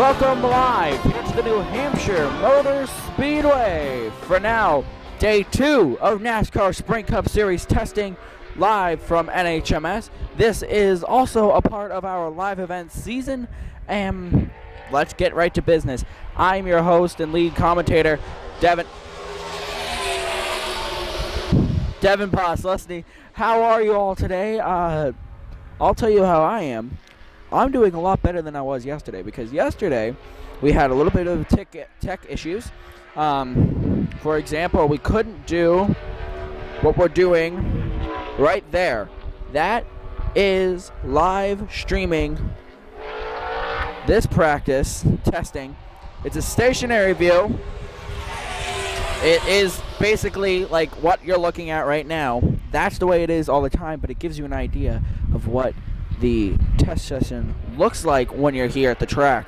welcome live here to the New Hampshire Motor Speedway. For now, day 2 of NASCAR Sprint Cup Series testing live from NHMS. This is also a part of our live event season, and let's get right to business. I'm your host and lead commentator, Devin Poslusny. How are you all today? I'll tell you how I am. I'm doing a lot better than I was yesterday, because yesterday we had a little bit of tech issues. For example, we couldn't do what we're doing right there. That is live streaming this practice testing. It's a stationary view. It is basically like what you're looking at right now. That's the way it is all the time, but it gives you an idea of what the test session looks like when you're here at the track.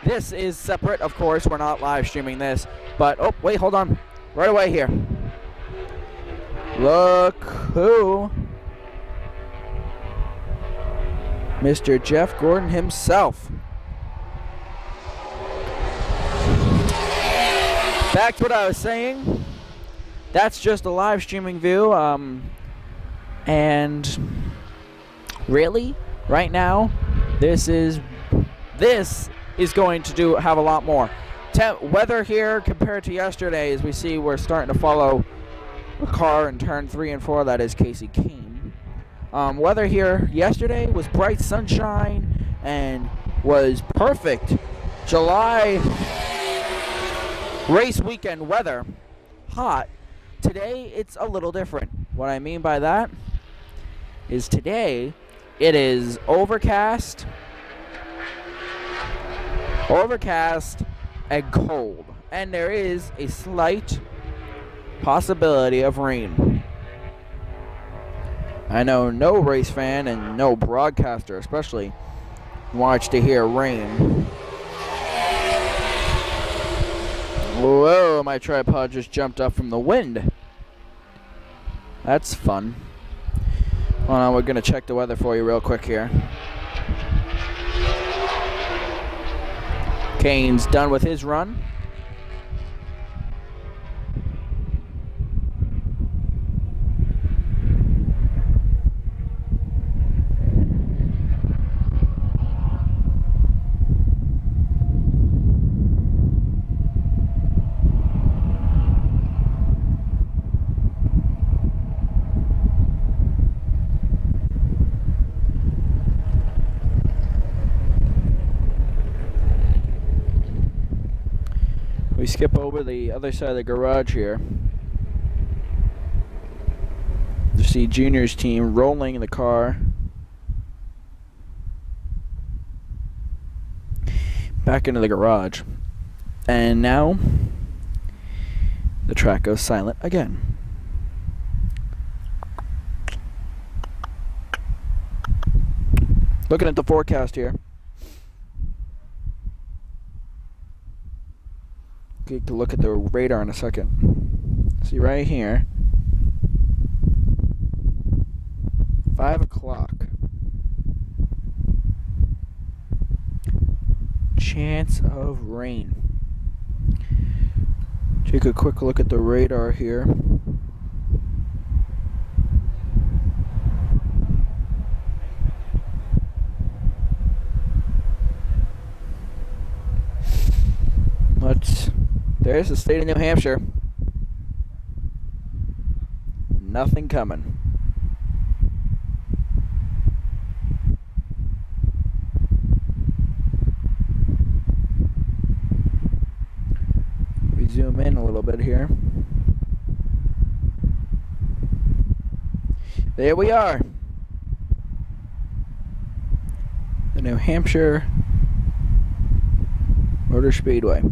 This is separate, of course. We're not live streaming this, but oh wait, hold on, right away here. Look who, Mr. Jeff Gordon himself. Back to what I was saying. That's just a live streaming view, and really, right now, this is going to have a lot more weather here compared to yesterday. As we see, we're starting to follow a car in turn 3 and 4. That is Casey Kane. Weather here yesterday was bright sunshine and was perfect July race weekend weather. Hot. Today it's a little different. What I mean by that is today it is overcast and cold, and there is a slight possibility of rain. I know no race fan and no broadcaster especially wants to hear rain. Whoa, my tripod just jumped up from the wind. That's fun. Hold on, we're going to check the weather for you real quick here. Kane's done with his run. We skip over the other side of the garage here. You see Junior's team rolling in the car. Back into the garage. And now the track goes silent again. Looking at the forecast here. Get to look at the radar in a second. See right here, 5 o'clock. Chance of rain. Take a quick look at the radar here. There's the state of New Hampshire. Nothing coming. We zoom in a little bit here. There we are. The New Hampshire Motor Speedway.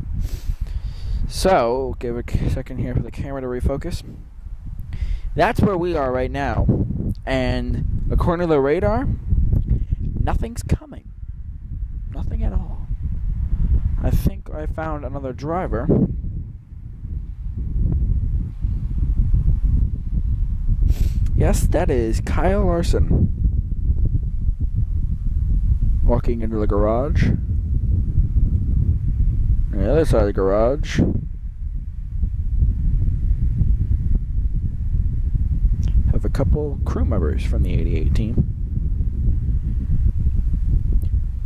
So, give a second here for the camera to refocus. That's where we are right now. And according to the radar, nothing's coming. Nothing at all. I think I found another driver. Yes, that is Kyle Larson. Walking into the garage. the other side of the garage, have a couple crew members from the 88 team.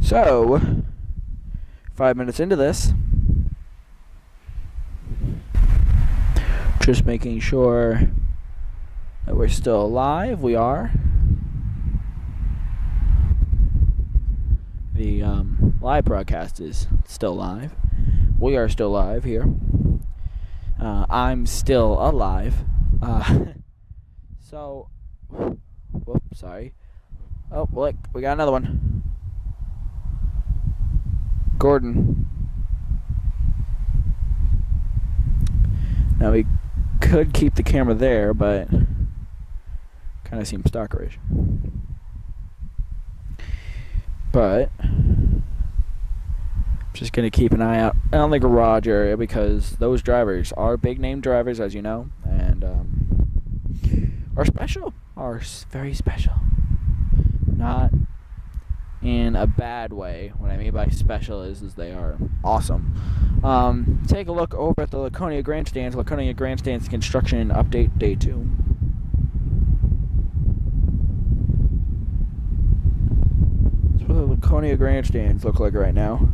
So, 5 minutes into this, just making sure that we're still alive. We are. The live broadcast is still live. We are still live here. I'm still alive. So, whoops, sorry. Oh, look, we got another one. Gordon. Now we could keep the camera there, but kind of seems stalkerish. But just gonna keep an eye out on the garage area because those drivers are big name drivers, as you know, and are special, are very special. Not in a bad way. What I mean by special is they are awesome. Take a look over at the Laconia Grandstands. Laconia Grandstands construction update day 2. That's what the Laconia Grandstands look like right now.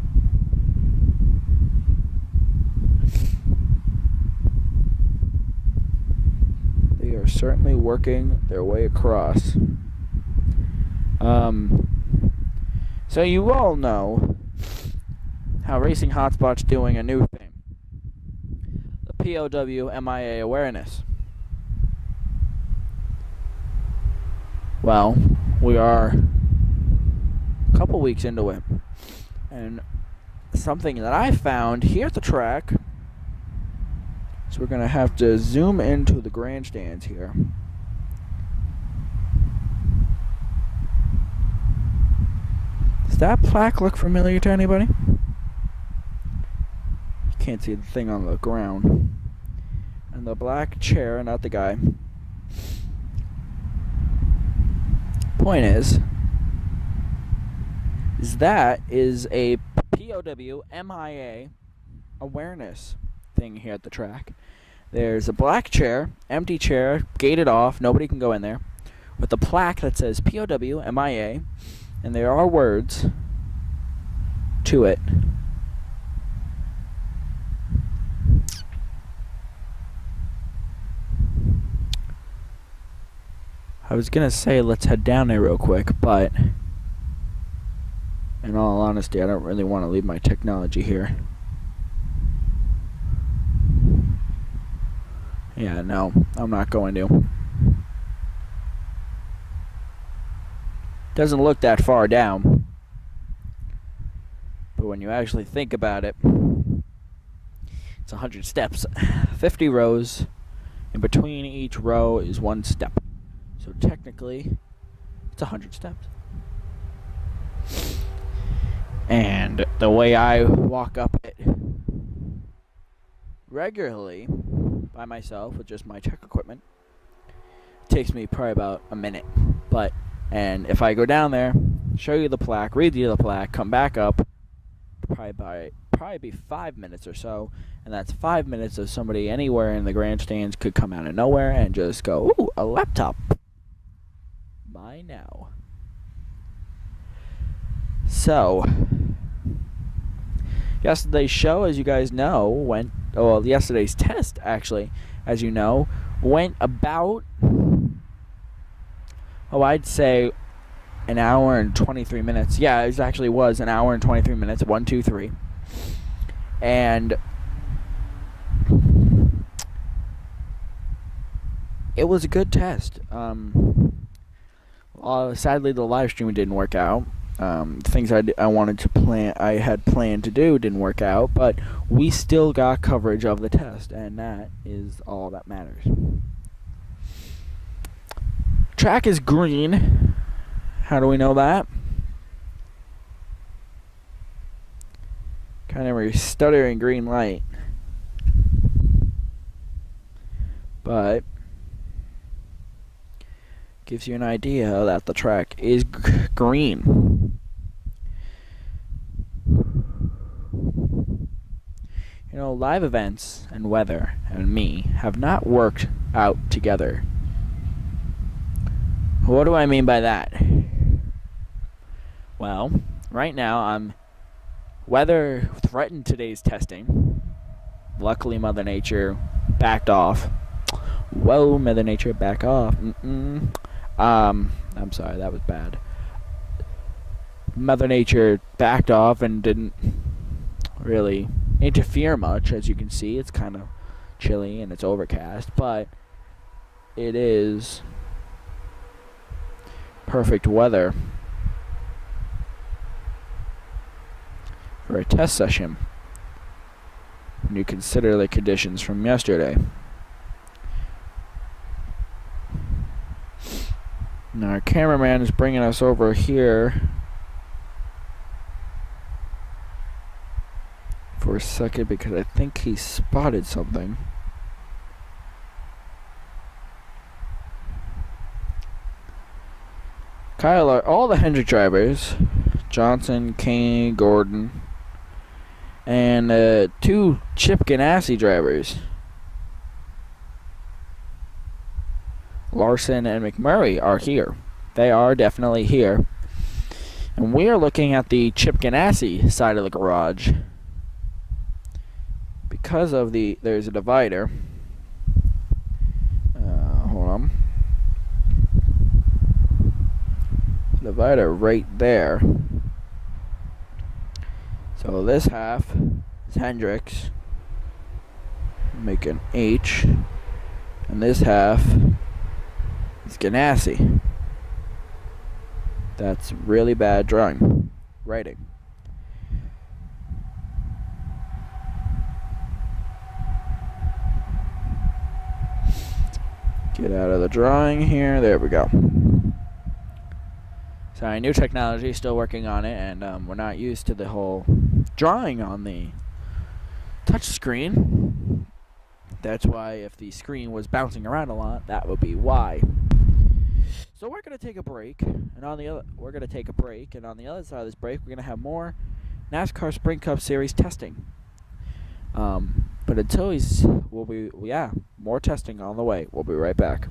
They are certainly working their way across. So you all know how Racing Hotspot's doing a new thing. The POW MIA awareness. Well, we are a couple weeks into it. And something that I found here at the track, so we're going to have to zoom into the grandstands here. Does that plaque look familiar to anybody? You can't see the thing on the ground. And the black chair, not the guy. Point is that is a POW MIA awareness thing here at the track. There's a black chair, empty chair, gated off, nobody can go in there, with a plaque that says POW MIA. And there are words to it. I was gonna say let's head down there real quick, but in all honesty, I don't really want to leave my technology here. Yeah, no, I'm not going to. Doesn't look that far down, but when you actually think about it, it's 100 steps, 50 rows. In between each row is 1 step, so technically it's 100 steps. And the way I walk up it regularly by myself with just my tech equipment takes me probably about a minute. And if I go down there, show you the plaque, read you the plaque, come back up, probably be 5 minutes or so, and that's 5 minutes of somebody anywhere in the grandstands could come out of nowhere and just go, ooh, a laptop. Buy now. So, yesterday's show, as you guys know, yesterday's test, actually, as you know, went about, I'd say an hour and 23 minutes. Yeah, it actually was an hour and 23 minutes, 1, 2, 3. And it was a good test. Sadly, the live stream didn't work out. Things I wanted to plan, I had planned to do didn't work out, but we still got coverage of the test, and that is all that matters. Track is green. How do we know that? Kind of a stuttering green light. But gives you an idea that the track is green. know, live events and weather and me have not worked out together. What do I mean by that? Well, right now I'm weather threatened today's testing. Luckily, Mother Nature backed off. Whoa, Mother Nature, back off. I'm sorry, that was bad. Mother Nature backed off and didn't really interfere much. As you can see, it's kind of chilly and it's overcast, but it is perfect weather for a test session when you consider the conditions from yesterday. Now our cameraman is bringing us over here for a second because I think he spotted something. Kyle, all the Hendrick drivers, Johnson, Kane, Gordon, and 2 Chip Ganassi drivers, Larson and McMurray, are here. They are definitely here. And we are looking at the Chip Ganassi side of the garage because of there's a divider. Hold on. Divider right there. So this half is Hendricks, make an H, and this half is Ganassi. That's really bad writing. Get out of the drawing here. There we go. Sorry, new technology, still working on it, and we're not used to the whole drawing on the touch screen. That's why if the screen was bouncing around a lot, that would be why. So we're gonna take a break, and on the other side of this break, we're gonna have more NASCAR Sprint Cup Series testing. But until more testing on the way. We'll be right back.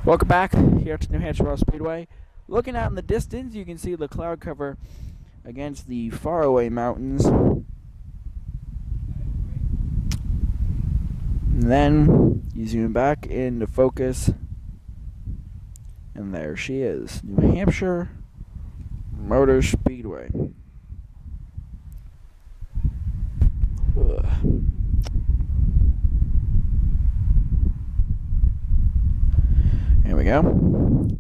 Welcome back here to New Hampshire Road Speedway. Looking out in the distance, you can see the cloud cover against the faraway mountains. And then you zoom back into focus, and there she is, New Hampshire Motor Speedway. Ugh. Here we go. New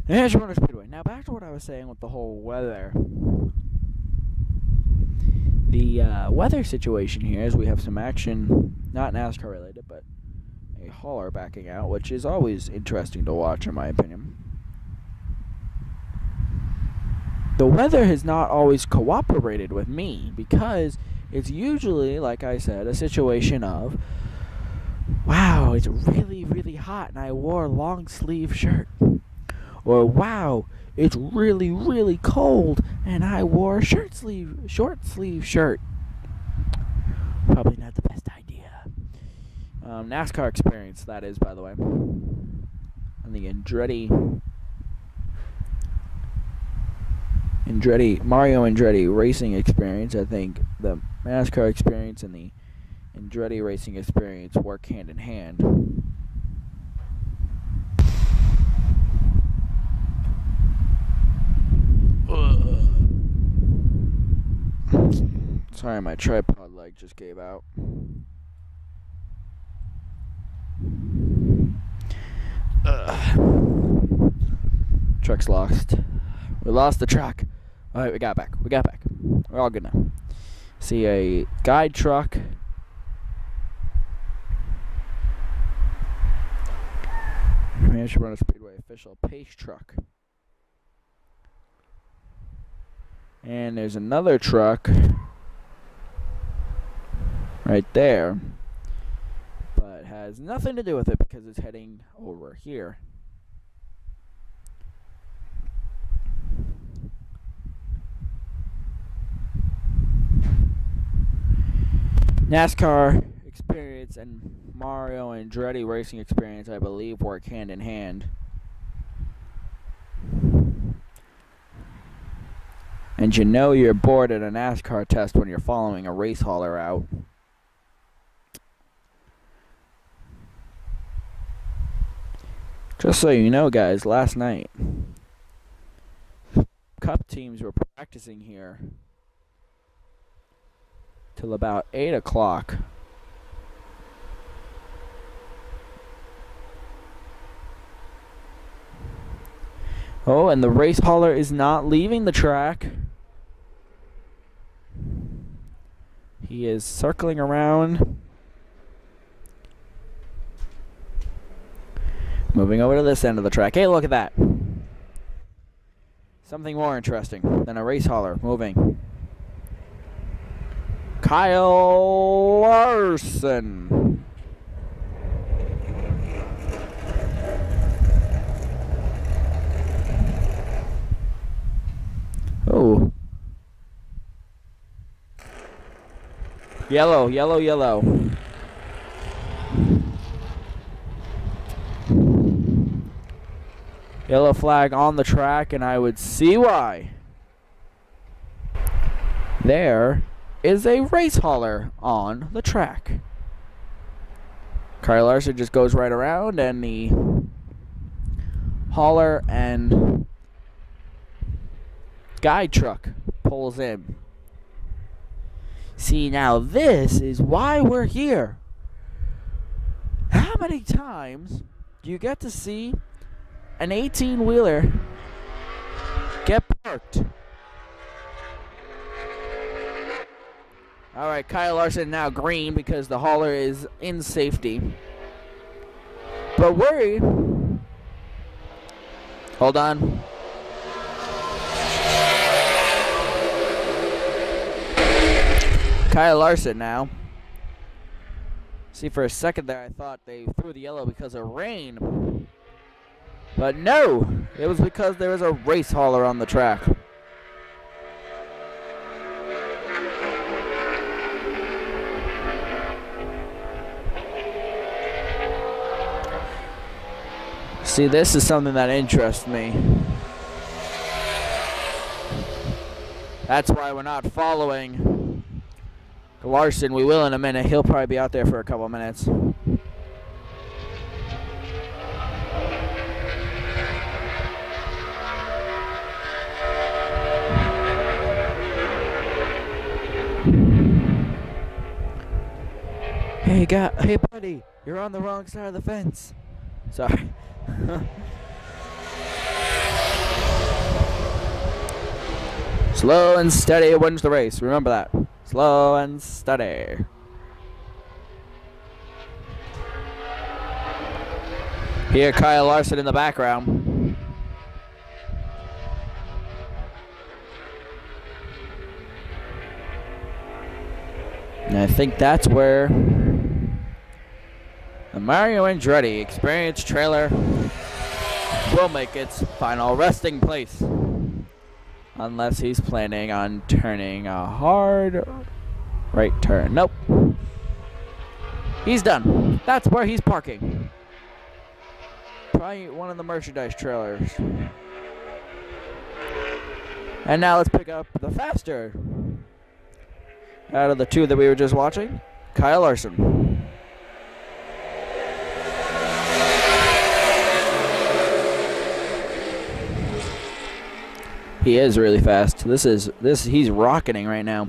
Hampshire Motor Speedway. Now back to what I was saying with the whole weather. The weather situation here is we have some action, not NASCAR related, but a hauler backing out, which is always interesting to watch in my opinion. The weather has not always cooperated with me because it's usually, like I said, a situation of, wow, it's really, really hot and I wore a long sleeve shirt. Or, wow, it's really, really cold and I wore a short sleeve shirt. Probably not the best idea. NASCAR experience, that is, by the way. And the Mario Andretti racing experience, I think the NASCAR experience and the Andretti racing experience work hand in hand. Sorry, my tripod leg just gave out. Truck's lost. We lost the truck. Alright, we got back. We're all good now. See a guide truck. Manchester Motor Speedway official pace truck. And there's another truck right there, but has nothing to do with it because it's heading over here. NASCAR experience and Mario Andretti racing experience, I believe, work hand in hand. And you know you're bored at a NASCAR test when you're following a race hauler out. Just so you know, guys, last night, Cup teams were practicing here till about 8 o'clock. Oh, and the race hauler is not leaving the track. He is circling around. Moving over to this end of the track. Hey, look at that. Something more interesting than a race hauler moving. Kyle Larson. Oh. Yellow, yellow, yellow. Yellow flag on the track, and I would see why. There is a race hauler on the track. Kyle Larson just goes right around, and the hauler and guide truck pulls in. See, now this is why we're here. How many times do you get to see an 18-wheeler get parked? Alright, Kyle Larson now green because the hauler is in safety. But worry. Hold on. Kyle Larson now. See, for a second there, I thought they threw the yellow because of rain. But no, it was because there was a race hauler on the track. See, this is something that interests me. That's why we're not following Larson. We will in a minute. He'll probably be out there for a couple minutes. Hey buddy, you're on the wrong side of the fence. Sorry. Slow and steady wins the race. Remember that. Slow and steady. Here, Kyle Larson in the background. And I think that's where the Mario Andretti Experience trailer will make its final resting place. Unless he's planning on turning a hard right turn. Nope. He's done. That's where he's parking. Probably one of the merchandise trailers. And now let's pick up the faster out of the two that we were just watching, Kyle Larson. He is really fast. He's rocketing right now.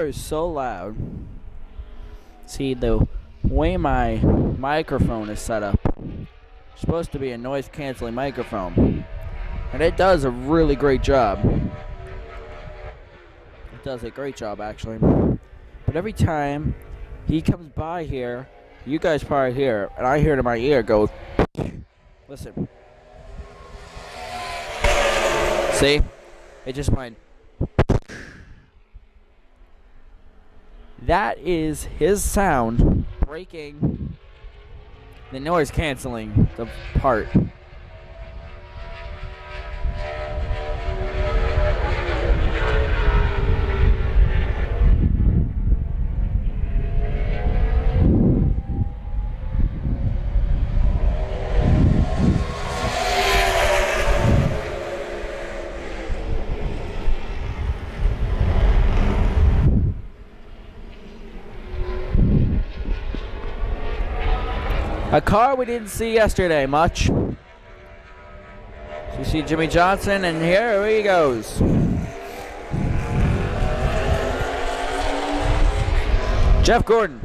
is so loud. See, the way my microphone is set up, it's supposed to be a noise canceling microphone, and it does a really great job. It does a great job, actually. But every time he comes by here, you guys probably hear, and I hear it in my ear go, listen. See? It just went. That is his sound breaking the noise canceling the part. A car we didn't see yesterday much. So you see Jimmy Johnson, and here he goes. Jeff Gordon.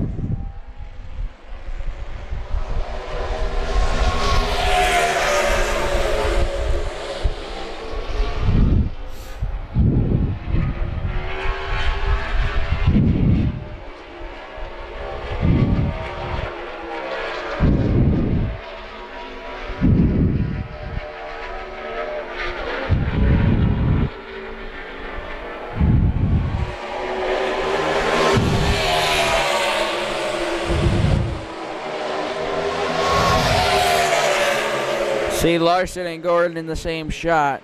See Larson and Gordon in the same shot.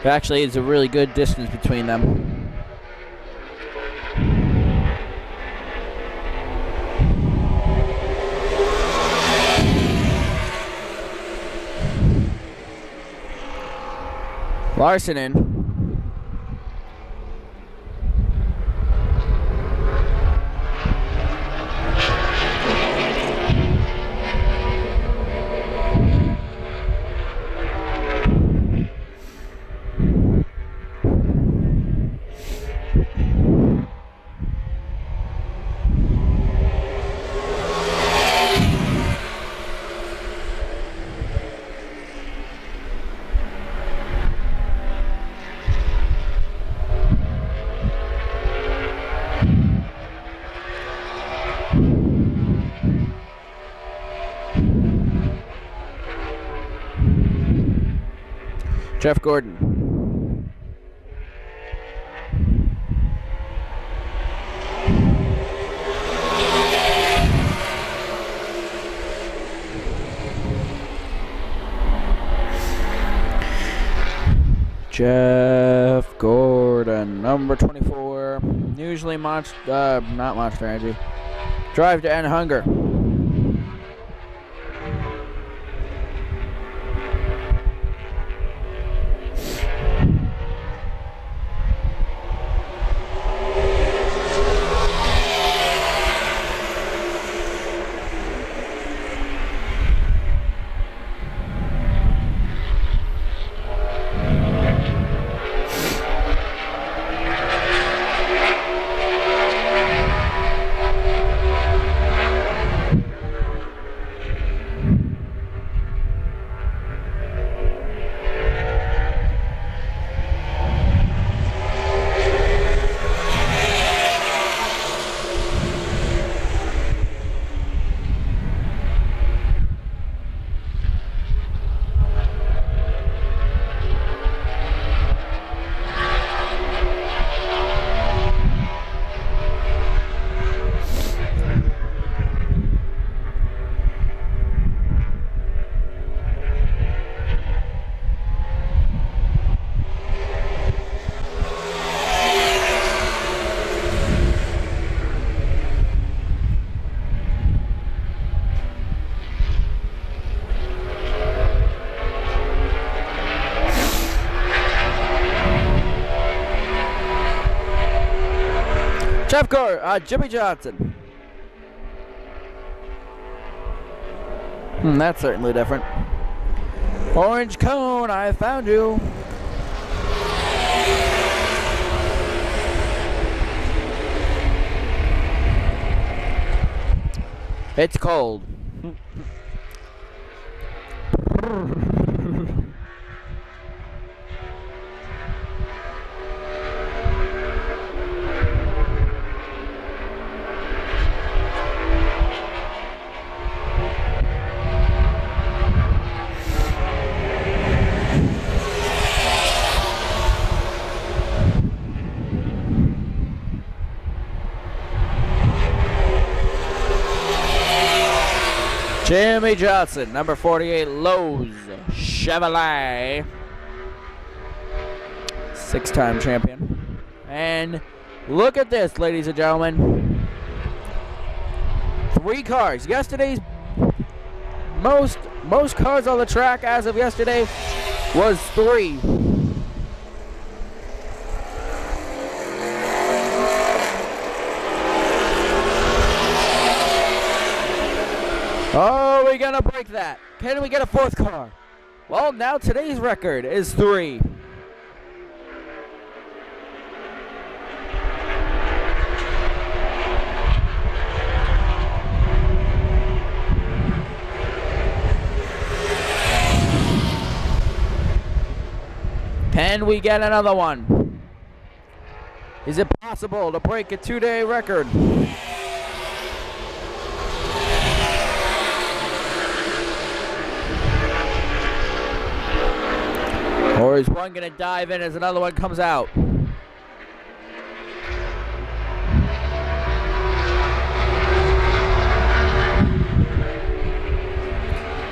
Actually, it's a really good distance between them. Larson in. Jeff Gordon. Jeff Gordon, number 24. Usually not Monster Energy. Drive to End Hunger. Jeff Gordon, Jimmy Johnson. That's certainly different. Orange cone, I found you. It's cold. Jimmy Johnson, number 48, Lowe's Chevrolet. 6-time champion. And look at this, ladies and gentlemen. 3 cars. Yesterday's most cars on the track as of yesterday was 3. Oh, we're gonna break that. Can we get a 4th car? Well, now today's record is 3. Can we get another one? Is it possible to break a 2-day record? Or is one going to dive in as another one comes out?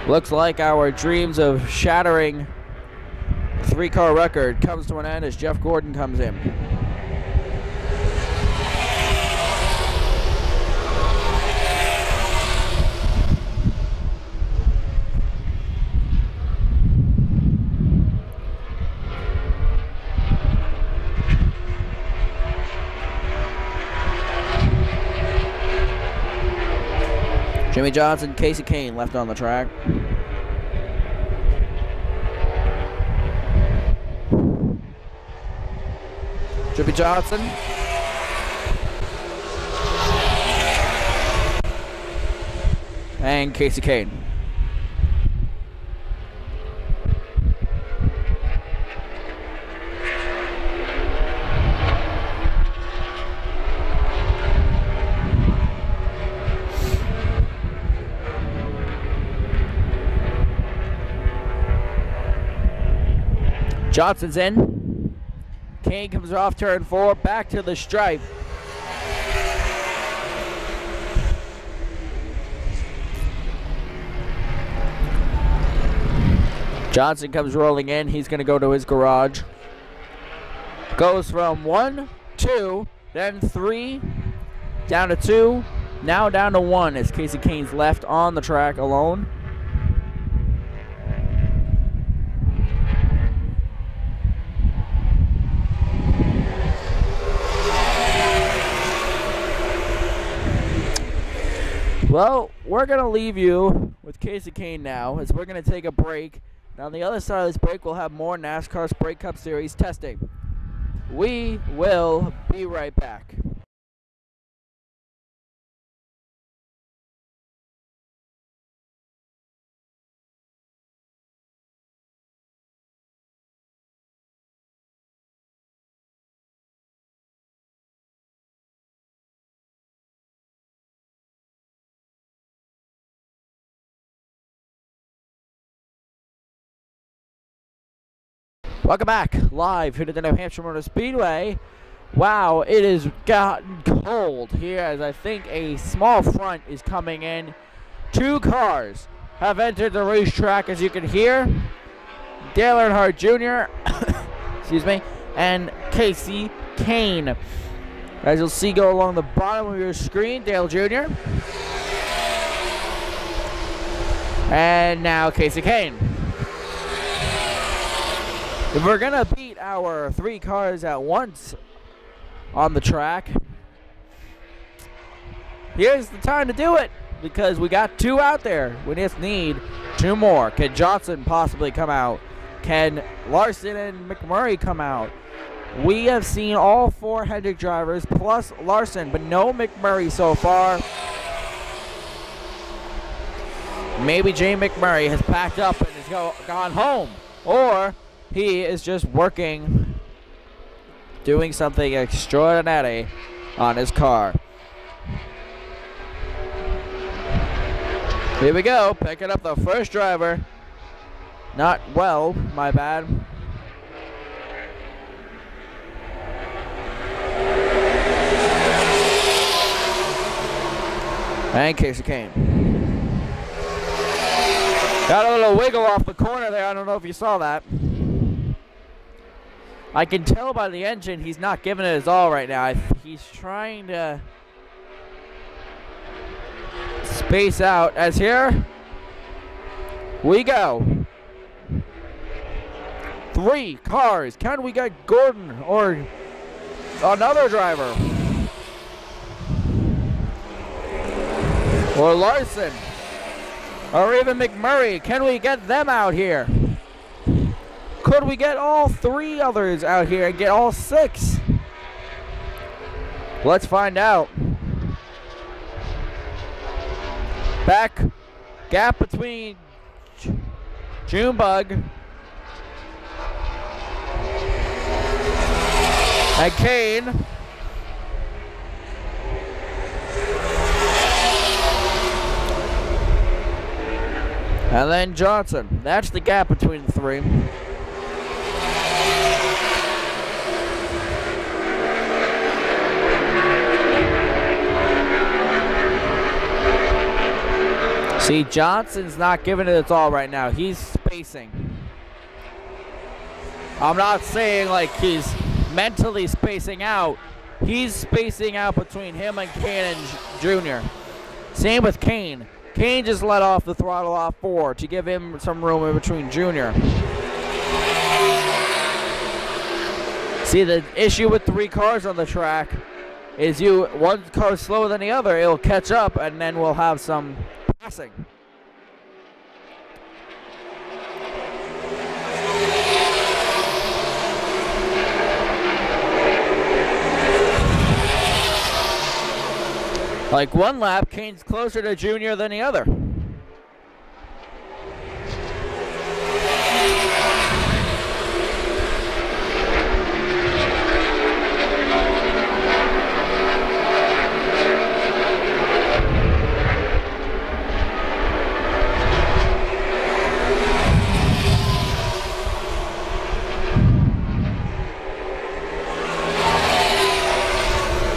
Looks like our dreams of shattering 3-car record comes to an end as Jeff Gordon comes in. Jimmy Johnson, Casey Kane left on the track. Jimmy Johnson. And Casey Kane. Johnson's in. Kane comes off turn 4, back to the stripe. Johnson comes rolling in. He's going to go to his garage. Goes from 1, 2, then 3, down to 2, now down to 1 as Casey Kane's left on the track alone. Well, we're going to leave you with Casey Kane now as we're going to take a break. Now, on the other side of this break, we'll have more NASCAR Sprint Cup Series testing. We will be right back. Welcome back, live here to the New Hampshire Motor Speedway. Wow, it has gotten cold here as I think a small front is coming in. 2 cars have entered the racetrack, as you can hear. Dale Earnhardt Jr., excuse me, and Casey Kane. As you'll see go along the bottom of your screen, Dale Jr. And now Casey Kane. If we're going to beat our 3 cars at once on the track, here's the time to do it. because we got 2 out there. We just need 2 more. Can Johnson possibly come out? Can Larson and McMurray come out? We have seen all 4 Hendrick drivers plus Larson, but no McMurray so far. Maybe Jay McMurray has packed up and has gone home, or he is just working, doing something extraordinary on his car. Here we go, picking up the first driver. Not well, my bad. And Casey Kane. Got a little wiggle off the corner there. I don't know if you saw that. I can tell by the engine he's not giving it his all right now. He's trying to space out. As here we go. 3 cars. Can we get Gordon or another driver? Or Larson? Or even McMurray? Can we get them out here? Could we get all 3 others out here and get all 6? Let's find out. Back gap between Junebug and Kane. And then Johnson. That's the gap between the 3. See, Johnson's not giving it its all right now. He's spacing. I'm not saying like he's mentally spacing out. He's spacing out between him and Kane and Junior. Same with Kane. Kane just let off the throttle off 4 to give him some room in between Junior. See, the issue with 3 cars on the track is one car slower than the other, it'll catch up and then we'll have some passing. Like one lap, Kane's closer to Junior than the other.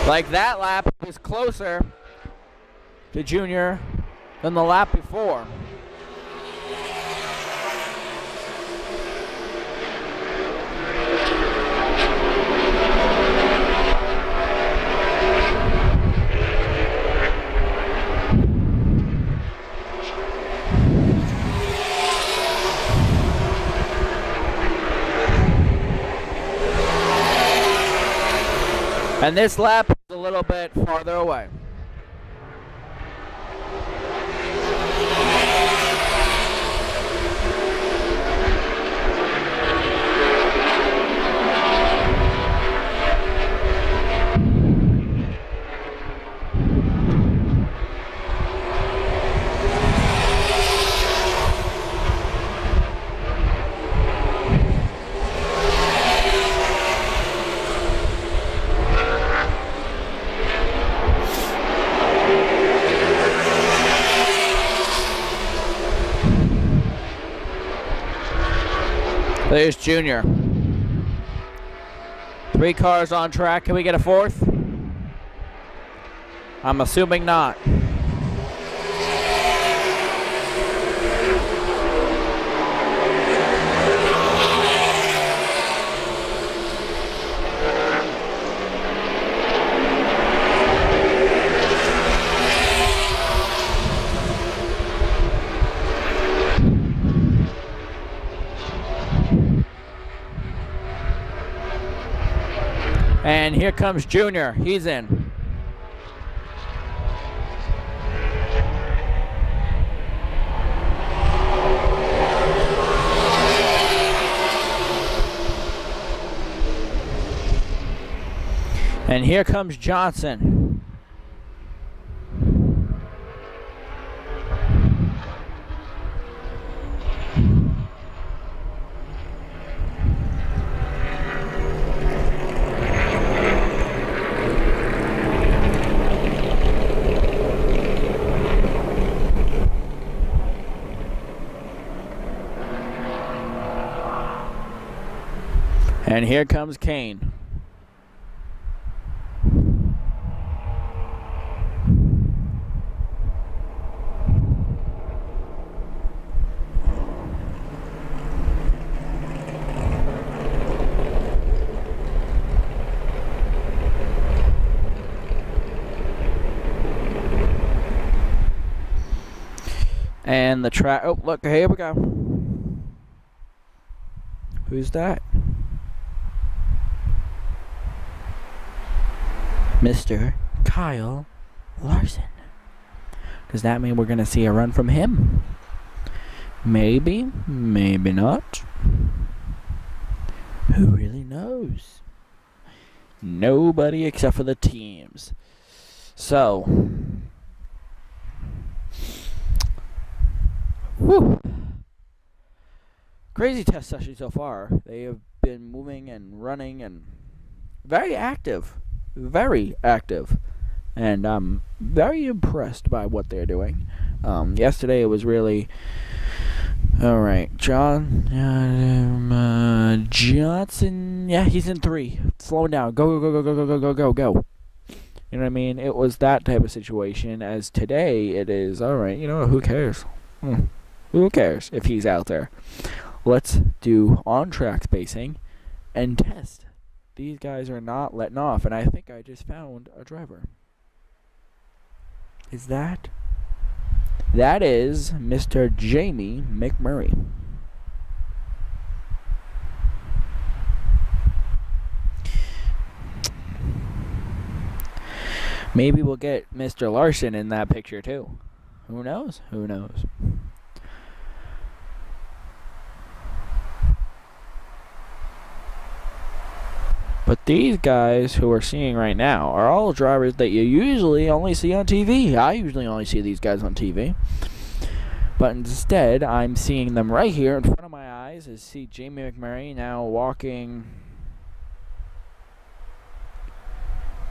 Like that lap was closer to Junior than the lap before. And this lap is a little bit farther away. There's Junior. 3 cars on track. Can we get a 4th? I'm assuming not. And here comes Junior. He's in. And here comes Johnson. And here comes Kane. And the track. Oh, look, here we go. Who's that? Mr. Kyle Larson. Does that mean we're going to see a run from him? Maybe, maybe not. Who really knows? Nobody except for the teams. So, whew. Crazy test session so far. They have been moving and running and very active. Very active. And I'm very impressed by what they're doing. Yesterday it was really... Alright, Johnson... Yeah, he's in 3. Slowing down. Go, go, go, go, go, go, go, go, go. You know what I mean? It was that type of situation. As today, it is, alright, you know, who cares? Who cares if he's out there? Let's do on-track spacing and test. These guys are not letting off, and I think I just found a driver. Is that? That is Mr. Jamie McMurray. Maybe we'll get Mr. Larson in that picture too. Who knows? Who knows? But these guys who we're seeing right now are all drivers that you usually only see on TV. I usually only see these guys on TV. But instead, I'm seeing them right here in front of my eyes. I see Jamie McMurray now walking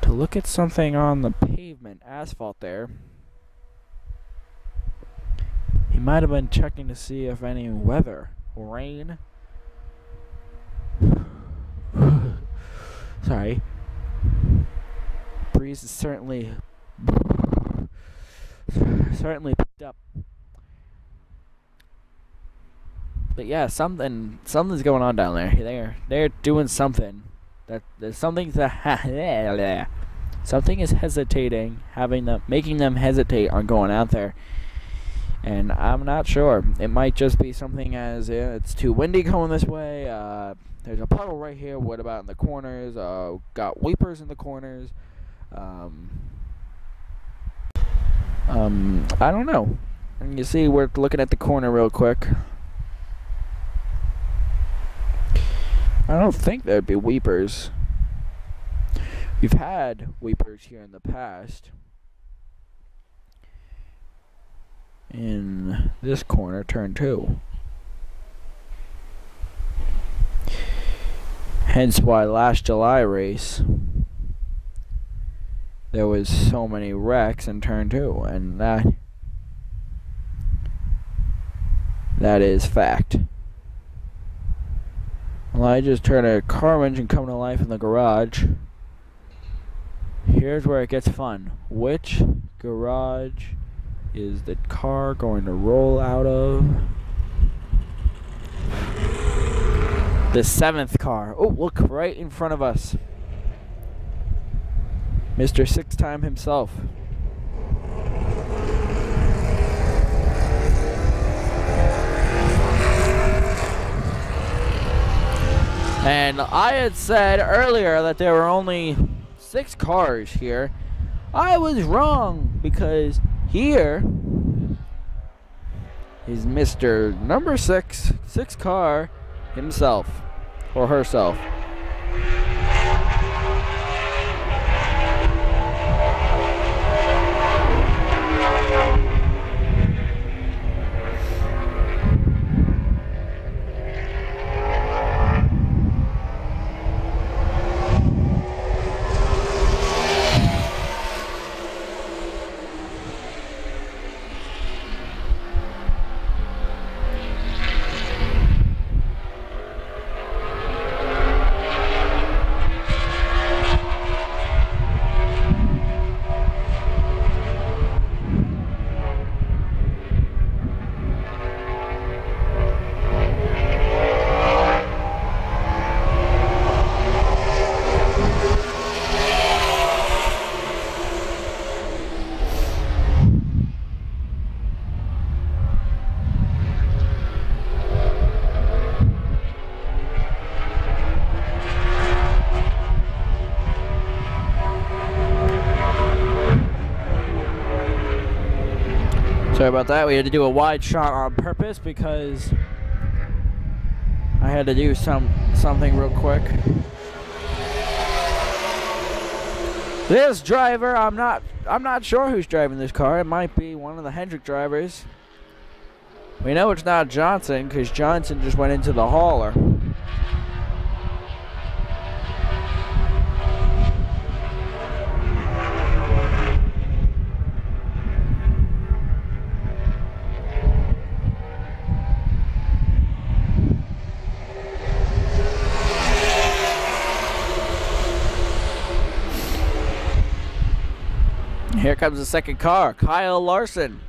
to look at something on the pavement, asphalt there. He might have been checking to see if any weather, rain. Sorry. Breeze is certainly picked up. But yeah, something's going on down there. They're doing something. There's something that something is hesitating, making them hesitate on going out there. And I'm not sure. It might just be something as it's too windy going this way. There's a puddle right here. What about in the corners? Got weepers in the corners. I don't know. And you see, we're looking at the corner real quick. I don't think there'd be weepers. We've had weepers here in the past. In this corner, turn 2. Hence why last July race there was so many wrecks in turn 2, and that is fact. Well, I just heard a car engine come to life in the garage. Here's where it gets fun. Which garage is the car going to roll out of? The 7th car. Oh, look right in front of us. Mr. 6-time himself. And I had said earlier that there were only 6 cars here. I was wrong, because here is Mr. number 6 car himself. Or herself. Sorry about that. We had to do a wide shot on purpose because I had to do something real quick. This driver, I'm not sure who's driving this car. It might be one of the Hendrick drivers. We know it's not Johnson because Johnson just went into the hauler. Here comes the second car, Kyle Larson.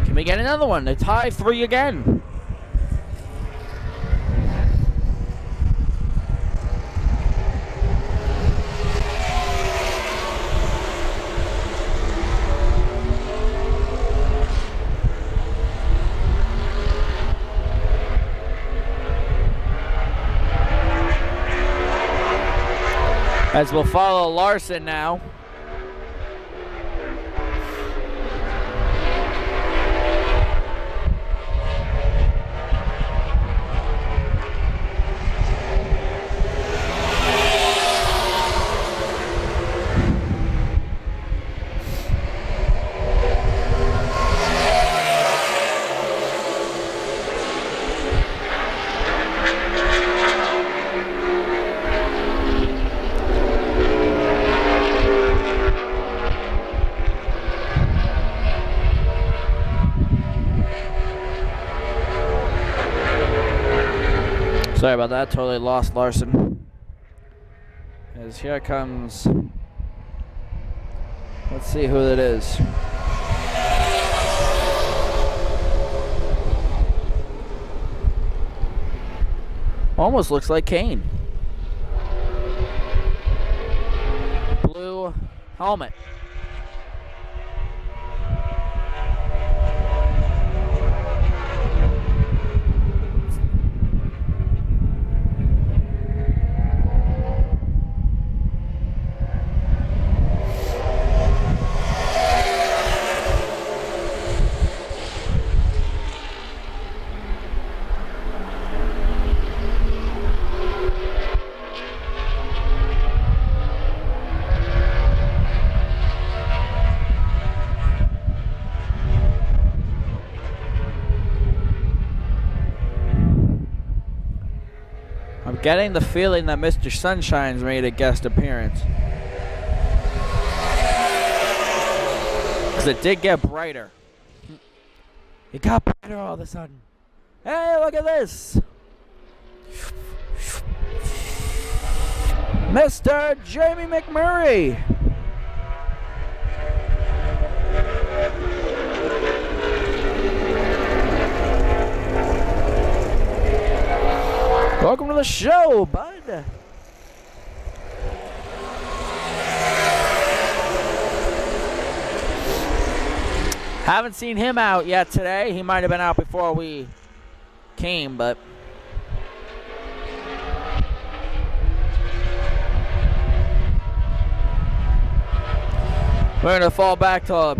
Can we get another one? To tie 3 again. As we'll follow Larson now. Sorry about that, totally lost Larson. As here comes, let's see who that is. Almost looks like Kane. Blue helmet. Getting the feeling that Mr. Sunshine's made a guest appearance. Because it did get brighter. It got brighter all of a sudden. Hey, look at this! Mr. Jamie McMurray! Welcome to the show, bud. Haven't seen him out yet today. He might have been out before we came, but we're going to fall back to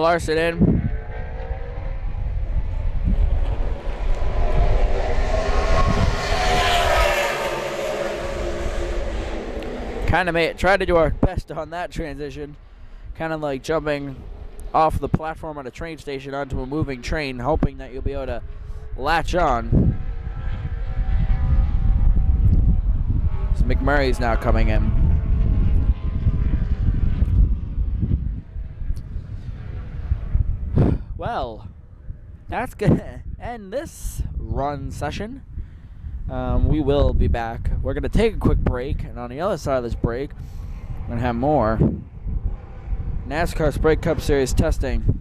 Larson in. Kind of tried to do our best on that transition. Kind of like jumping off the platform at a train station onto a moving train, hoping that you'll be able to latch on. So McMurray's now coming in. Well, that's gonna end this run session. We will be back. We're gonna take a quick break, and on the other side of this break, we're gonna have more NASCAR Sprint Cup Series testing.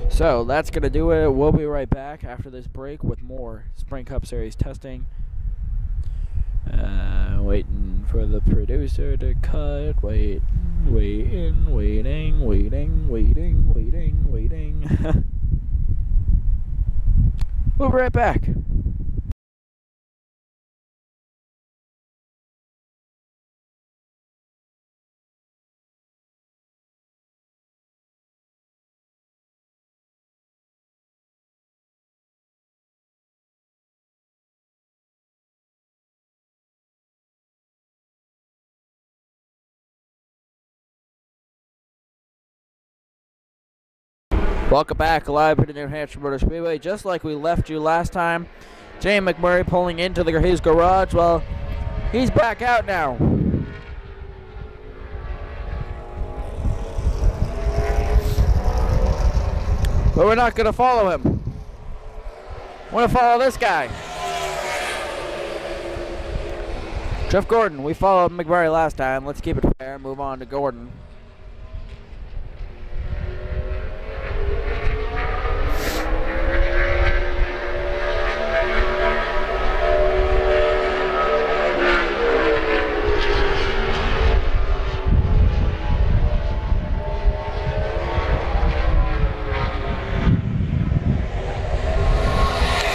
So that's gonna do it. We'll be right back after this break with more Sprint Cup Series testing. Waiting for the producer to cut. Waiting. We'll be right back. Welcome back, live at the New Hampshire Motor Speedway. Just like we left you last time, Jay McMurray pulling into his garage. Well, he's back out now. But we're not going to follow him. We're going to follow this guy. Jeff Gordon. We followed McMurray last time. Let's keep it fair and move on to Gordon.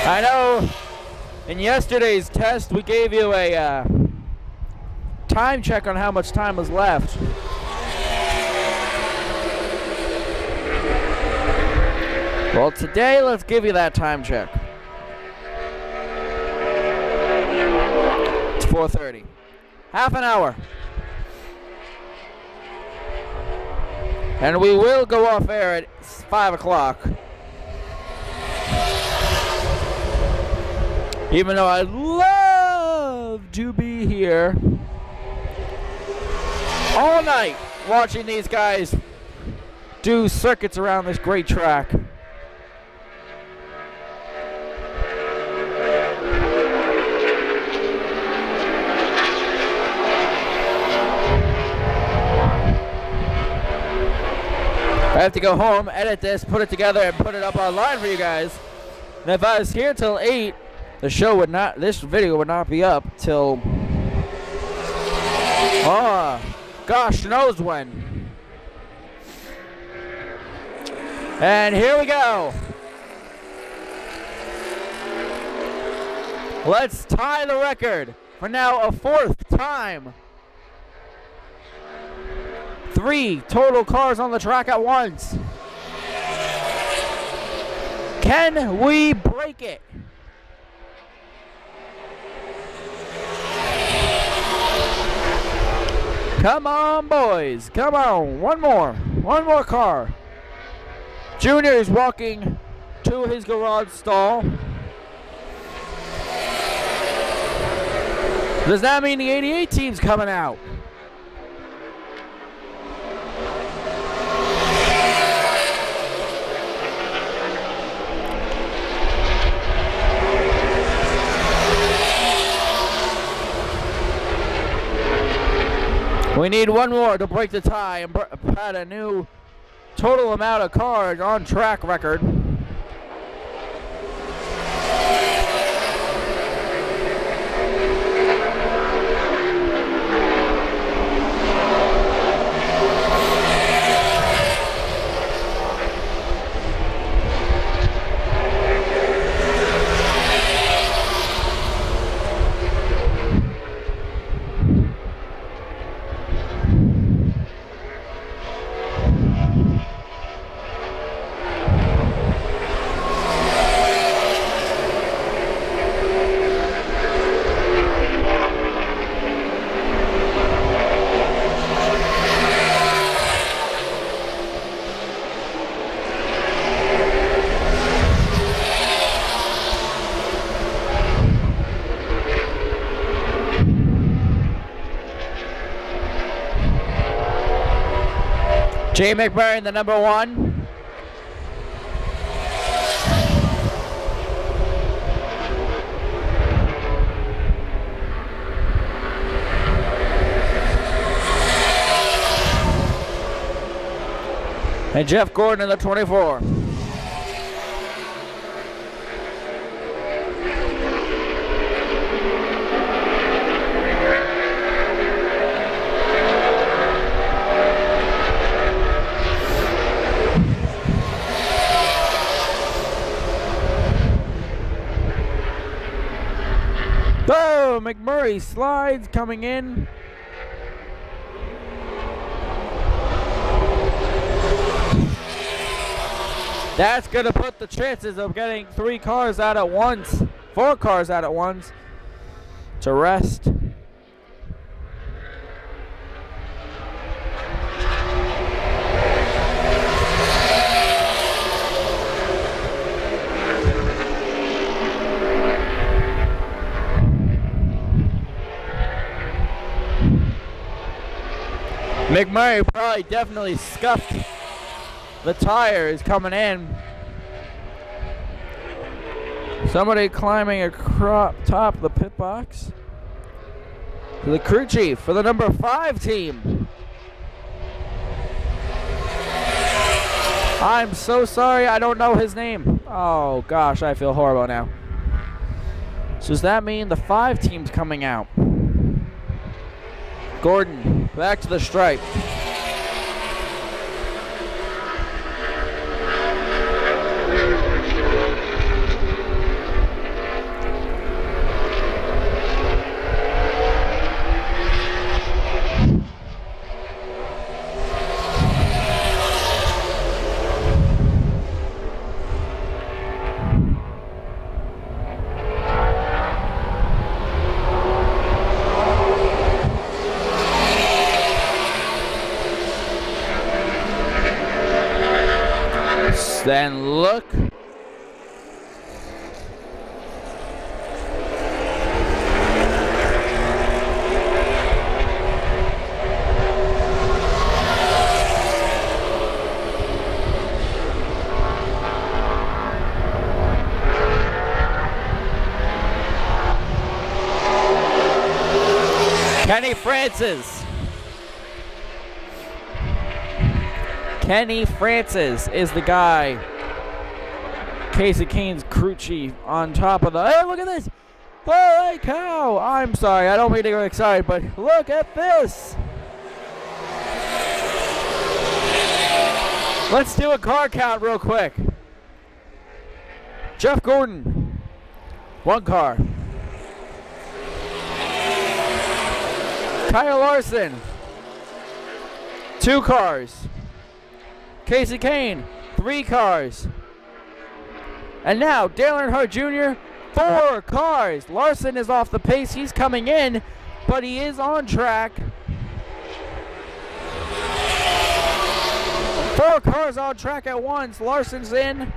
I know in yesterday's test we gave you a time check on how much time was left. Well, today let's give you that time check. It's 4:30. Half an hour. And we will go off air at 5 o'clock. Even though I'd love to be here all night watching these guys do circuits around this great track. I have to go home, edit this, put it together, and put it up online for you guys. And if I was here till 8, this video would not be up till, gosh knows when. And here we go. Let's tie the record for now a 4th time. 3 total cars on the track at once. Can we break it? Come on, boys. Come on. One more car. Junior is walking to his garage stall. Does that mean the 88 team's coming out? We need one more to break the tie and pad a new total amount of cars on track record. Jay McMurray in the number 1. And Jeff Gordon in the 24. Oh, McMurray slides coming in. That's going to put the chances of getting 3 cars out at once, 4 cars out at once, to rest. McMurray probably definitely scuffed the tires coming in. Somebody climbing across top of the pit box. The crew chief for the number 5 team. I'm so sorry, I don't know his name. Oh gosh, I feel horrible now. So does that mean the 5 team's coming out? Gordon, back to the stripe. Then look. Kenny Francis. Kenny Francis is the guy. Casey Kane's crew chief on top of the... Hey, look at this! Holy cow! I'm sorry, I don't mean to get excited, but look at this! Let's do a car count real quick. Jeff Gordon, 1 car. Kyle Larson, 2 cars. Casey Kane, 3 cars. And now, Dale Earnhardt Jr., 4 cars. Larson is off the pace. He's coming in, but he is on track. 4 cars on track at once. Larson's in.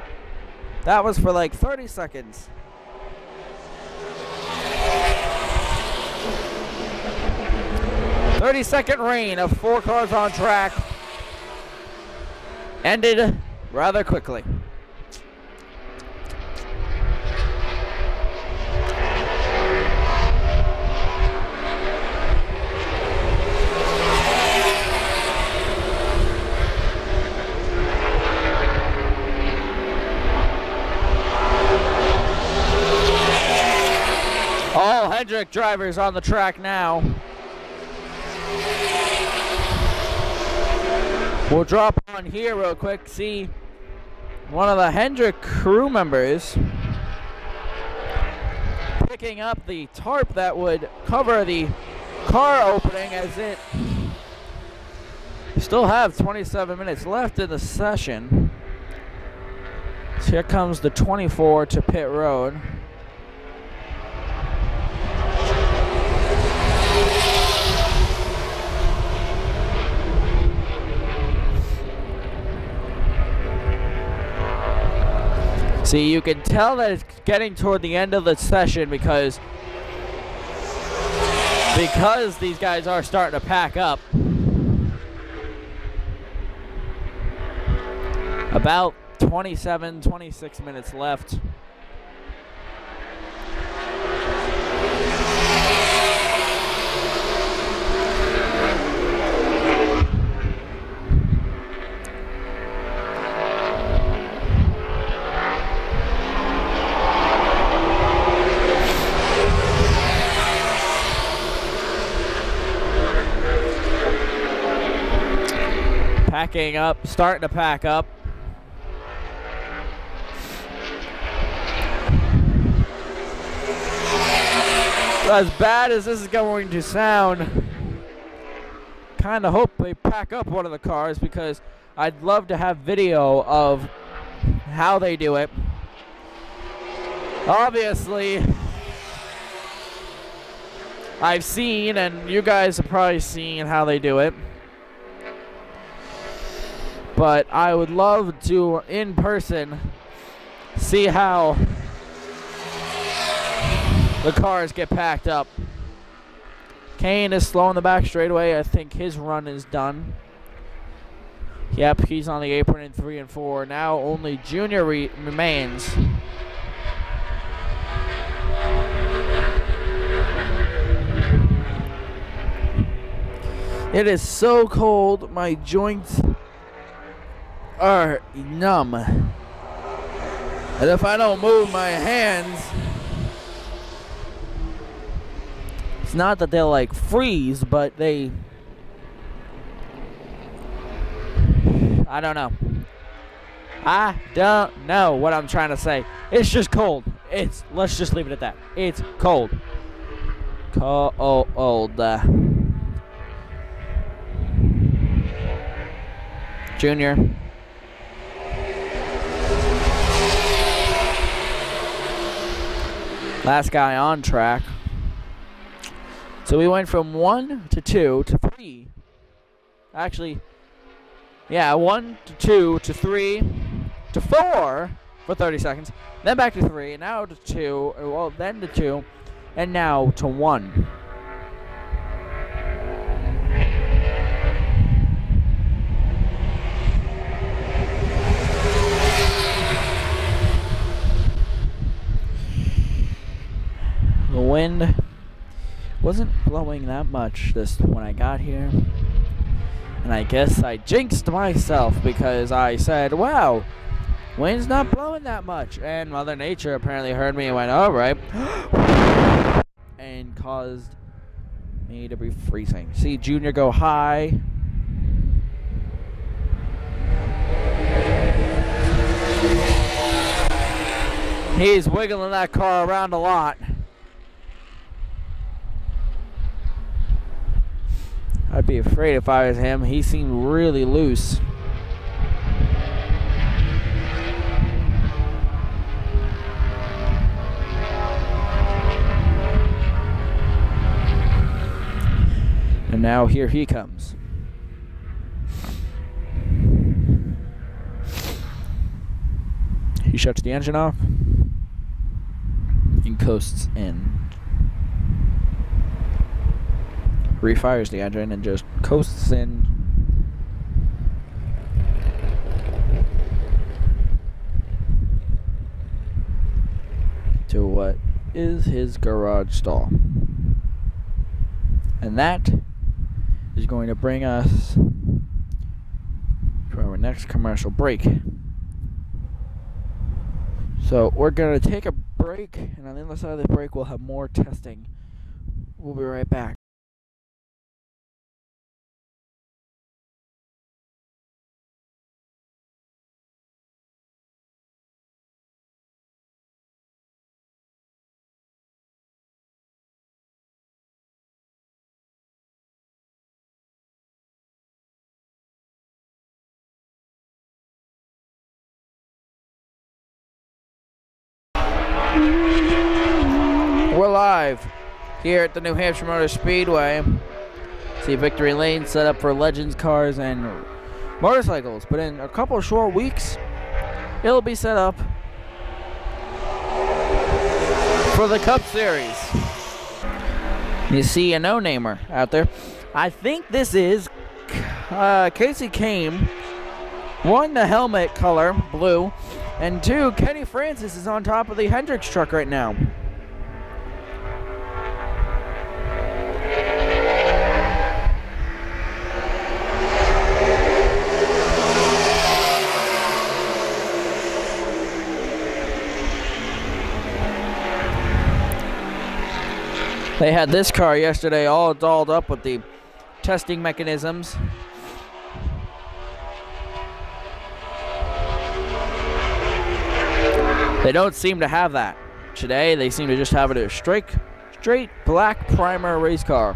That was for like 30 seconds. "30-second reign of 4 cars on track ended rather quickly. All Hendrick drivers on the track now. We'll drop on here real quick, see one of the Hendrick crew members picking up the tarp that would cover the car opening, as it still have 27 minutes left in the session. So here comes the 24 to pit road. See, you can tell that it's getting toward the end of the session because these guys are starting to pack up. About 27, 26 minutes left. Packing up, starting to pack up. As bad as this is going to sound, kind of hope they pack up one of the cars, because I'd love to have video of how they do it. Obviously, I've seen, and you guys have probably seen how they do it. But I would love to, in person, see how the cars get packed up. Kane is slow in the back straightaway. I think his run is done. Yep, he's on the apron in 3 and 4. Now only Junior remains. It is so cold, my joints are numb. And if I don't move my hands, it's not that they'll like freeze, but they, I don't know. I don't know what I'm trying to say. It's just cold. Let's just leave it at that. It's cold. Cold. Junior. Last guy on track. So we went from 1 to 2 to 3. Actually, yeah, 1 to 2 to 3 to 4 for 30 seconds. Then back to 3, and now to 2, well, then to 2, and now to 1. The wind wasn't blowing that much when I got here, and I guess I jinxed myself because I said, wow, wind's not blowing that much, and Mother Nature apparently heard me and went, all right, and caused me to be freezing. See Junior go high. He's wiggling that car around a lot. I'd be afraid if I was him. He seemed really loose. And now here he comes. He shuts the engine off and coasts in. Refires the engine and just coasts in. To what is his garage stall. And that is going to bring us to our next commercial break. So we're going to take a break, and on the other side of the break we'll have more testing. We'll be right back. We're live here at the New Hampshire Motor Speedway. See Victory Lane set up for Legends cars and motorcycles, but in a couple of short weeks, it'll be set up for the Cup Series. You see a no-namer out there. I think this is Casey Kame One, the helmet color, blue, and two, Kenny Francis is on top of the Hendricks truck right now. They had this car yesterday all dolled up with the testing mechanisms. They don't seem to have that. Today, they seem to just have it a straight black primer race car.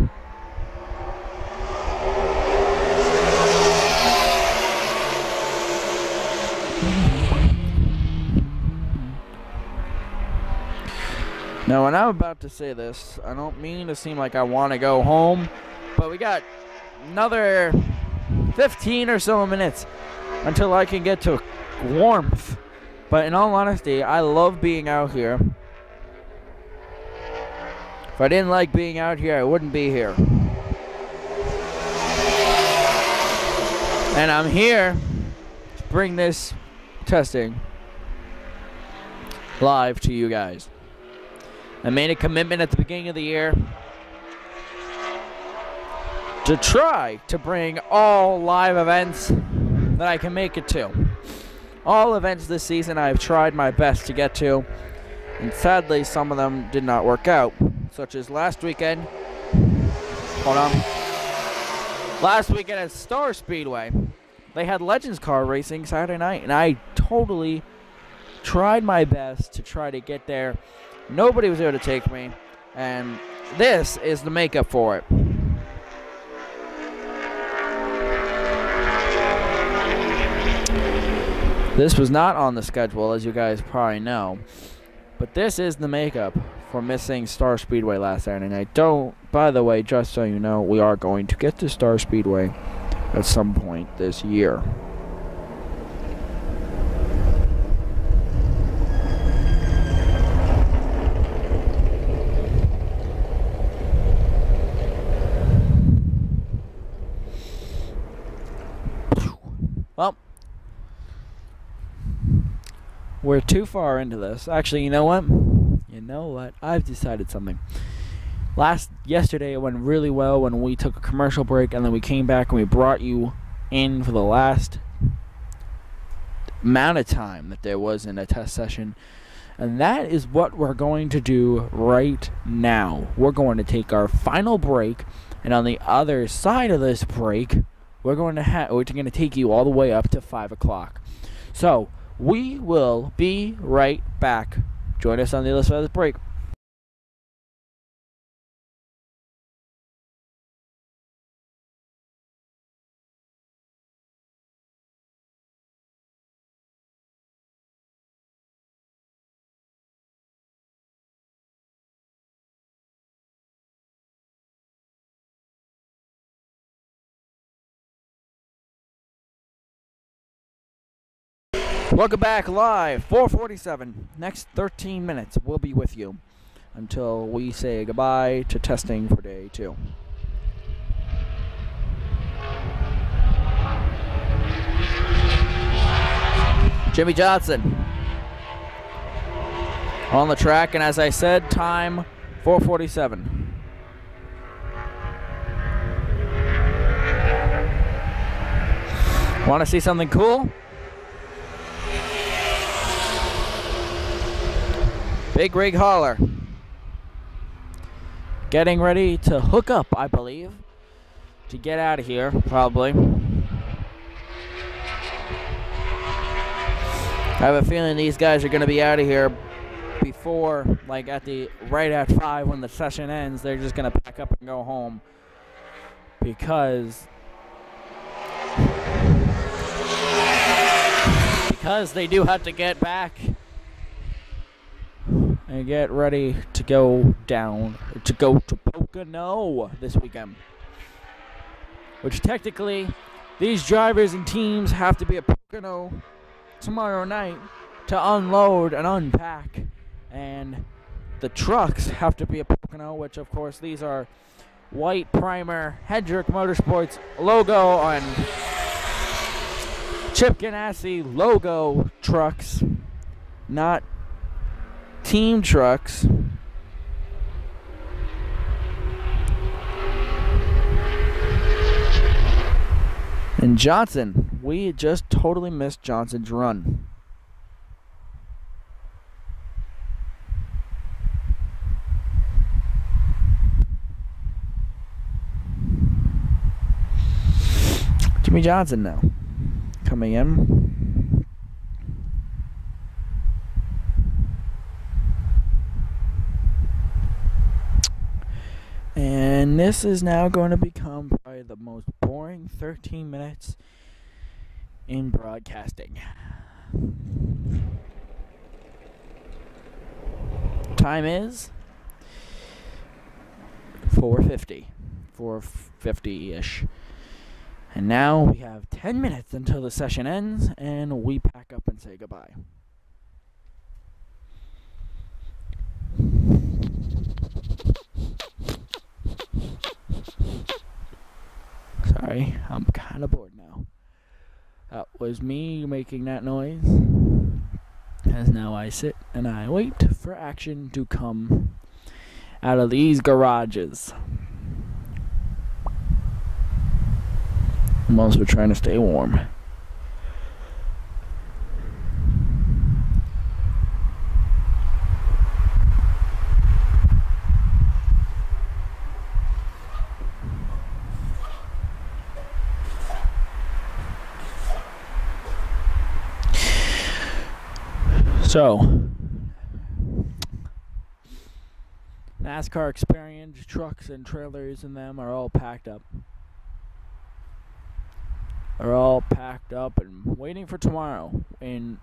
Now, when I'm about to say this, I don't mean to seem like I want to go home, but we got another 15 or so minutes until I can get to warmth. But in all honesty, I love being out here. If I didn't like being out here, I wouldn't be here. And I'm here to bring this testing live to you guys. I made a commitment at the beginning of the year to try to bring all live events that I can make it to. All events this season I've tried my best to get to, and sadly some of them did not work out, such as last weekend. Hold on. Last weekend at Star Speedway, they had Legends car racing Saturday night, and I totally tried my best to try to get there. Nobody was there to take me, and this is the makeup for it. This was not on the schedule, as you guys probably know, but this is the makeup for missing Star Speedway last Saturday night. By the way, just so you know, we are going to get to Star Speedway at some point this year. Well, we're too far into this. Actually, you know what? I've decided something. Yesterday it went really well when we took a commercial break, and then we came back and we brought you in for the last amount of time that there was in a test session. And that is what we're going to do right now. We're going to take our final break, and on the other side of this break, we're going to take you all the way up to 5 o'clock. So we will be right back. Join us on the other side of the break. Welcome back live, 4:47. Next 13 minutes, we'll be with you until we say goodbye to testing for day 2. Jimmy Johnson on the track, and as I said, time 4:47. Want to see something cool? Big Rig Hauler getting ready to hook up, I believe, to get out of here, probably. I have a feeling these guys are going to be out of here before, like right at 5 when the session ends. They're just going to pack up and go home because they do have to get back and get ready to go to Pocono this weekend. Which technically, these drivers and teams have to be at Pocono tomorrow night to unload and unpack. And the trucks have to be at Pocono, which of course these are white primer Hendrick Motorsports logo on Chip Ganassi logo trucks, not team trucks. And Johnson, we just totally missed Johnson's run. Jimmy Johnson now coming in. And this is now going to become probably the most boring 13 minutes in broadcasting. Time is 4:50-ish. And now we have 10 minutes until the session ends, and we pack up and say goodbye. Sorry, I'm kind of bored now. That was me making that noise. As now I sit and I wait for action to come out of these garages. I'm also trying to stay warm. So, NASCAR experience trucks and trailers and them are all packed up. Are all packed up and waiting for tomorrow. In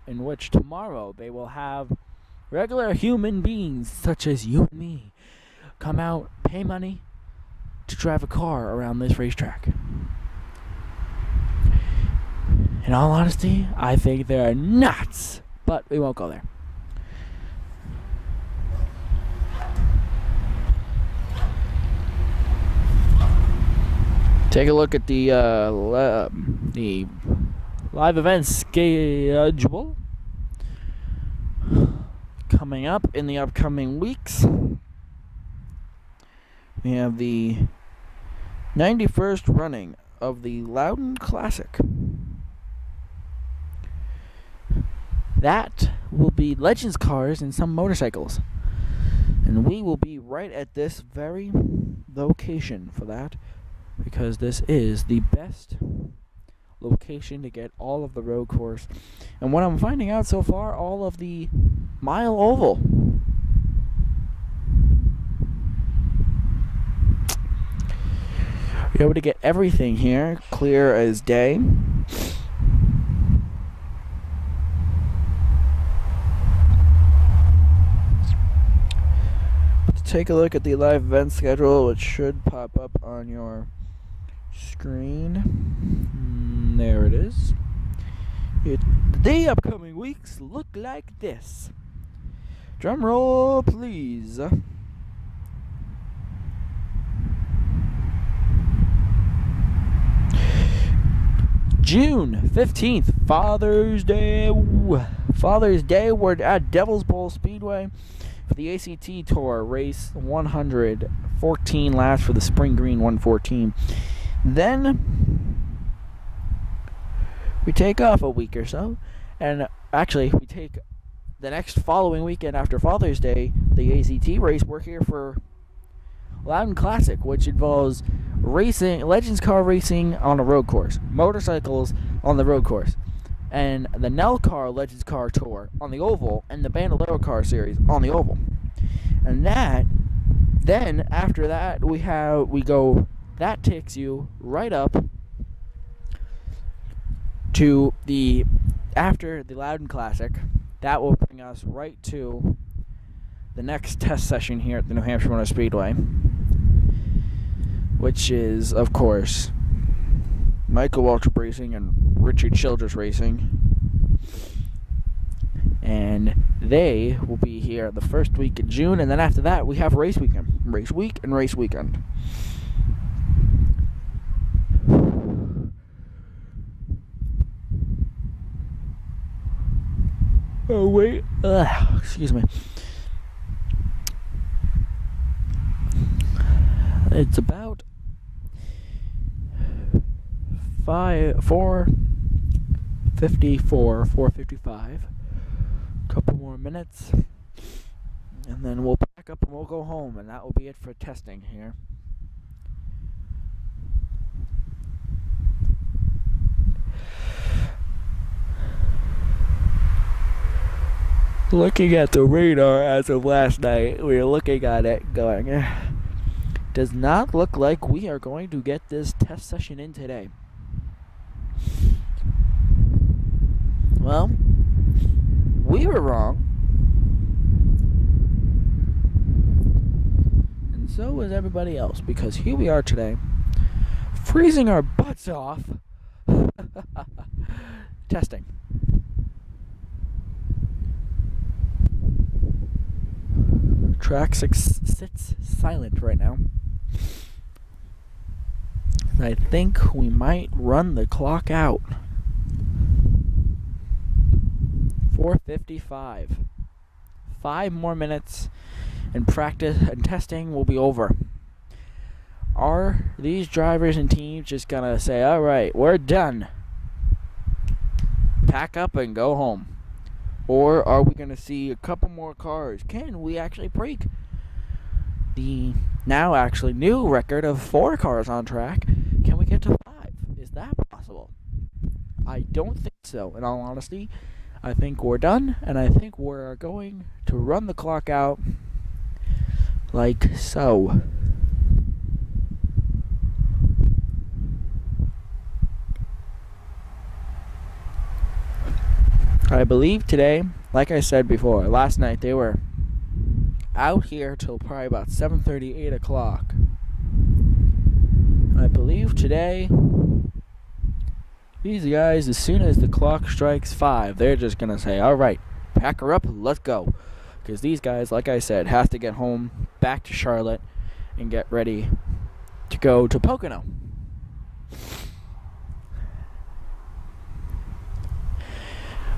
which tomorrow they will have regular human beings such as you and me come out, pay money to drive a car around this racetrack. In all honesty, I think they're nuts, but we won't go there. Take a look at the live event schedule coming up in the upcoming weeks. We have the 91st running of the Loudon Classic. That will be Legends cars and some motorcycles. And we will be right at this very location for that, because this is the best location to get all of the road course. And what I'm finding out so far, all of the mile oval. You're able to get everything here clear as day. Take a look at the live event schedule, which should pop up on your screen. There it is. The upcoming weeks look like this. Drum roll, please. June 15th, Father's Day. We're at Devil's Bowl Speedway for the ACT Tour race 114 laps for the Spring Green 114. Then we take off a week or so, and actually we take the next following weekend after Father's Day, the ACT race. We're here for Loudon Classic, which involves racing, Legends car racing on a road course, motorcycles on the road course, and the NASCAR Legends Car Tour on the oval, and the Bandolero Car Series on the oval. And then after that that takes you right up to after the Loudon Classic. That will bring us right to the next test session here at the New Hampshire Motor Speedway, which is, of course, Michael Waltrip Racing and Richard Childress Racing. And they will be here the first week of June, and then after that we have race weekend. Oh wait, excuse me. It's about 4:54, 4:55. Couple more minutes, and then we'll pack up and we'll go home, and that will be it for testing here. Looking at the radar as of last night, we were looking at it going, does not look like we are going to get this test session in today. Well, we were wrong. And so was everybody else, because here we are today, freezing our butts off, testing. Track 6 sits silent right now. I think we might run the clock out. 4:55. 5 more minutes and practice and testing will be over. Are these drivers and teams just gonna say, alright, we're done, pack up and go home? Or are we going to see a couple more cars? Can we actually break the now actually new record of 4 cars on track? Can we get to 5? Is that possible? I don't think so, in all honesty. I think we're done, and I think we're going to run the clock out like so. I believe today, like I said before, last night they were out here till probably about 7:30, 8 o'clock. I believe today, these guys, as soon as the clock strikes 5, they're just going to say, alright, pack her up, let's go. Because these guys, like I said, have to get home, back to Charlotte, and get ready to go to Pocono.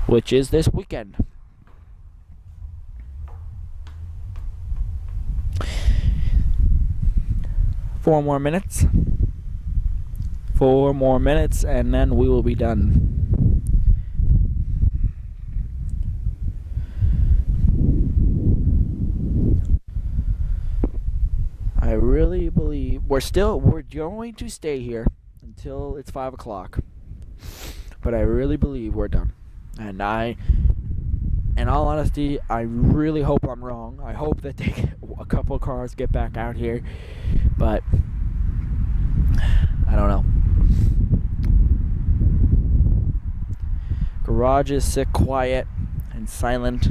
Which is this weekend. Four more minutes, and then we will be done. I really believe we're going to stay here until it's 5 o'clock. But I really believe we're done. And in all honesty, I really hope I'm wrong. I hope that a couple cars get back out here, but I don't know. Garages sit quiet and silent.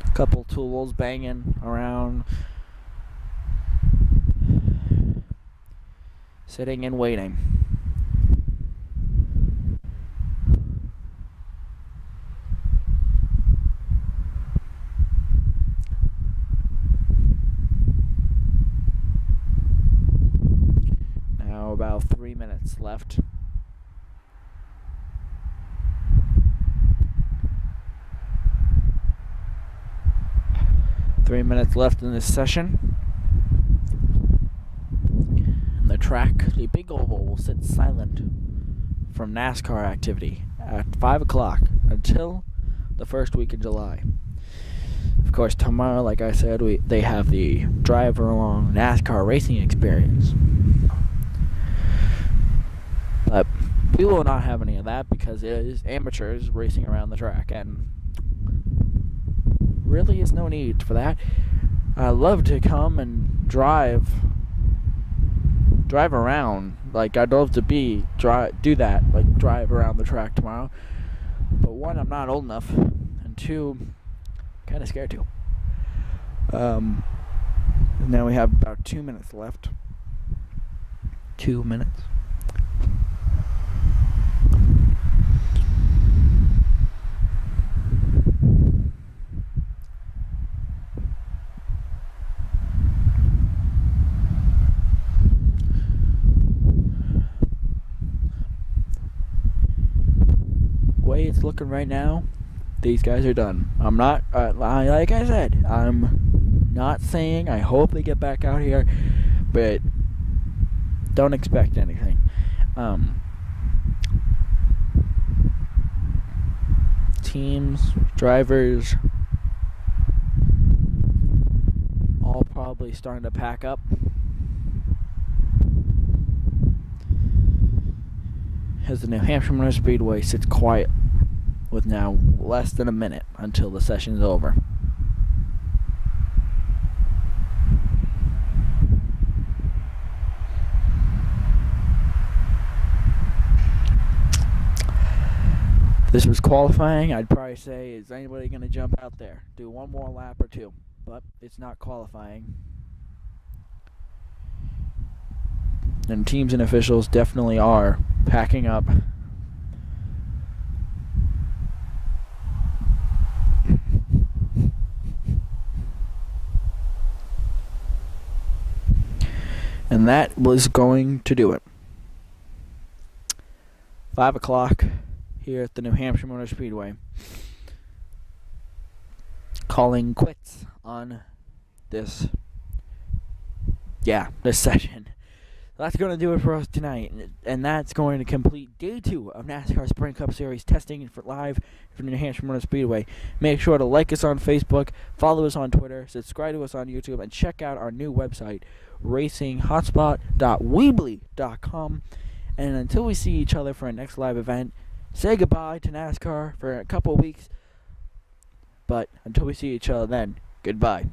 A couple tools banging around, sitting and waiting. About 3 minutes left. Three minutes left in this session. And the track, the big oval, will sit silent from NASCAR activity at 5 o'clock until the first week of July. Of course, tomorrow, like I said, they have the driver along NASCAR racing experience. But we will not have any of that because it is amateurs racing around the track, and really is no need for that. I love to come and drive around. Like, I'd love to do that, like drive around the track tomorrow. But one, I'm not old enough, and two, kind of scared to. Now we have about 2 minutes left. 2 minutes. way it's looking right now, these guys are done. I'm not, like I said, I'm not saying I hope they get back out here, but don't expect anything. Teams, drivers, all probably starting to pack up. As the New Hampshire Motor Speedway sits quiet with now less than a minute until the session is over. If this was qualifying, I'd probably say, is anybody going to jump out there? Do one more lap or two. But it's not qualifying. And teams and officials definitely are packing up. And that was going to do it. 5 o'clock here at the New Hampshire Motor Speedway. Calling quits on this session. That's going to do it for us tonight, and that's going to complete day 2 of NASCAR Sprint Cup Series testing for live from the New Hampshire Motor Speedway. Make sure to like us on Facebook, follow us on Twitter, subscribe to us on YouTube, and check out our new website, racinghotspot.weebly.com. And until we see each other for our next live event, say goodbye to NASCAR for a couple weeks. But until we see each other then, goodbye.